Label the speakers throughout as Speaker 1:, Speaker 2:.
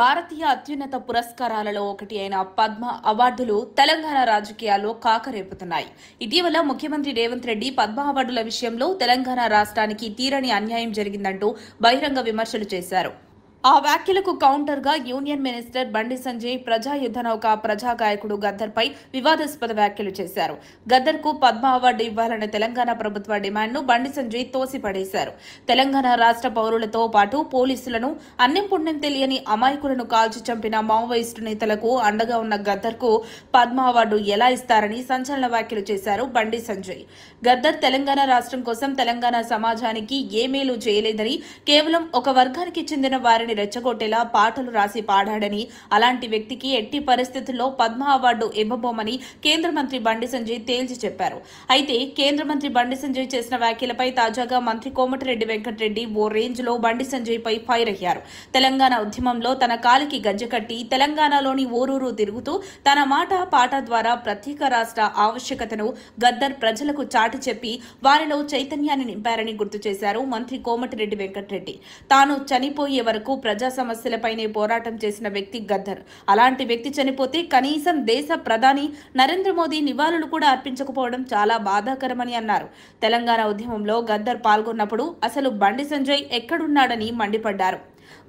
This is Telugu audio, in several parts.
Speaker 1: భారతీయ అత్యున్నత పురస్కారాలలో ఒకటి అయిన పద్మ అవార్డులు తెలంగాణ రాజకీయాల్లో కాకరేపుతున్నాయి. ఇటీవల ముఖ్యమంత్రి రేవంత్ రెడ్డి పద్మ అవార్డుల విషయంలో తెలంగాణ రాష్ట్రానికి తీరని అన్యాయం జరిగిందంటూ బహిరంగ విమర్శలు చేశారు. ఆ వ్యాఖ్యలకు కౌంటర్ గా యూనియన్ మినిస్టర్ బండి సంజయ్ ప్రజా యుద్ధనౌక ప్రజా గాయకుడు గద్దర్ పై వివాదాస్పద వ్యాఖ్యలు చేశారు. గద్దర్ కు పద్మ అవార్డు ఇవ్వాలన్న తెలంగాణ ప్రభుత్వ డిమాండ్ ను బండి సంజయ్ తోసిపడేశారు. తెలంగాణ రాష్ట్ర పౌరులతో పాటు పోలీసులను అన్నం పుణ్యం తెలియని అమాయకులను కాల్చి చంపిన మావోయిస్టు నేతలకు అండగా ఉన్న గద్దర్ కు పద్మ అవార్డు ఎలా ఇస్తారని సంచలన వ్యాఖ్యలు చేశారు బండి సంజయ్. గద్దర్ తెలంగాణ రాష్ట్రం కోసం తెలంగాణ సమాజానికి ఏ మేలు చేయలేదని, కేవలం ఒక వర్గానికి చెందిన వారిని రెచ్చగొట్టేలా పాటలు రాసి పాడాడని, అలాంటి వ్యక్తికి ఎట్టి పరిస్థితుల్లో పద్మ అవార్డు ఇవ్వబోమని కేంద్ర మంత్రి బండి సంజయ్ తేల్చి చెప్పారు. అయితే కేంద్ర మంత్రి బండి సంజయ్ చేసిన వ్యాఖ్యలపై తాజాగా మంత్రి కోమటిరెడ్డి వెంకటరెడ్డి ఓ రేంజ్ లో బండి సంజయ్ పై ఫైర్ అయ్యారు. తెలంగాణ ఉద్యమంలో తన కాలికి గజ్జె కట్టి తెలంగాణలోని ఊరూరు తిరుగుతూ తన మాట పాట ద్వారా ప్రత్యేక రాష్ట్ర ఆవశ్యకతను గద్దర్ ప్రజలకు చాటి చెప్పి వారిలో చైతన్యాన్ని నింపారని గుర్తు చేశారు మంత్రి కోమటిరెడ్డి వెంకటరెడ్డి. తాను చనిపోయే వరకు ప్రజా సమస్యలపైనే పోరాటం చేసిన వ్యక్తి గద్దర్. అలాంటి వ్యక్తి చనిపోతే కనీసం దేశ ప్రధాని నరేంద్ర మోదీ నివాళులు కూడా అర్పించకపోవడం చాలా బాధాకరమని అన్నారు. తెలంగాణ ఉద్యమంలో గద్దర్ పాల్గొన్నప్పుడు అసలు బండి సంజయ్ ఎక్కడున్నాడని మండిపడ్డారు.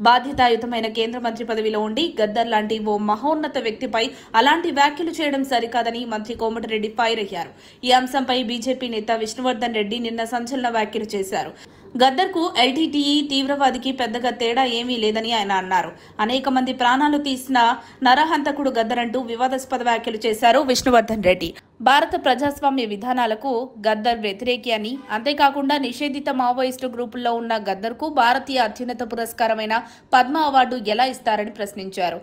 Speaker 1: బాధ్యతాయుతమైన కేంద్ర మంత్రి పదవిలో ఉండి గద్దర్ లాంటి ఓ మహోన్నత వ్యక్తిపై అలాంటి వ్యాఖ్యలు చేయడం సరికాదని మంత్రి కోమటిరెడ్డి ఫైర్ అయ్యారు. ఈ అంశంపై బీజేపీ నేత విష్ణువర్ధన్ రెడ్డి నిన్న సంచలన వ్యాఖ్యలు చేశారు. గద్దర్ కు ఎల్టీటీఈ తీవ్రవాదికి పెద్దగా తేడా ఏమీ లేదని ఆయన అన్నారు. అనేక మంది ప్రాణాలు తీసిన నరహంతకుడు గద్దర్ అంటూ వివాదాస్పద వ్యాఖ్యలు చేశారు విష్ణువర్ధన్ రెడ్డి. భారత ప్రజాస్వామ్య విధానాలకు గద్దర్ వ్యతిరేకి అని, అంతేకాకుండా నిషేధిత మావోయిస్టు గ్రూపుల్లో ఉన్న గద్దర్ కు భారతీయ అత్యున్నత పురస్కారమైన పద్మ అవార్డు ఎలా ఇస్తారని ప్రశ్నించారు.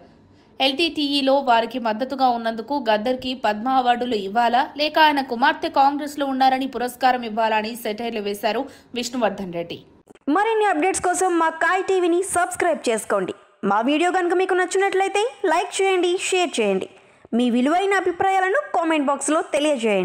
Speaker 1: ఎల్టీటీఈలో వారికి మద్దతుగా ఉన్నందుకు గద్దర్ కి పద్మ అవార్డులు ఇవ్వాలా, లేక ఆయన కుమార్తె కాంగ్రెస్ లో ఉన్నారని పురస్కారం ఇవ్వాలా అని సెటైర్లు వేశారు విష్ణువర్ధన్ రెడ్డి.
Speaker 2: మరిన్ని అప్డేట్స్ కోసం మా కాయ్ టీవీని సబ్స్క్రైబ్ చేసుకోండి. మా వీడియో కనుక మీకు నచ్చినట్లయితే లైక్ చేయండి, షేర్ చేయండి. మీ విలువైన అభిప్రాయాలను కామెంట్ బాక్స్లో తెలియజేయండి.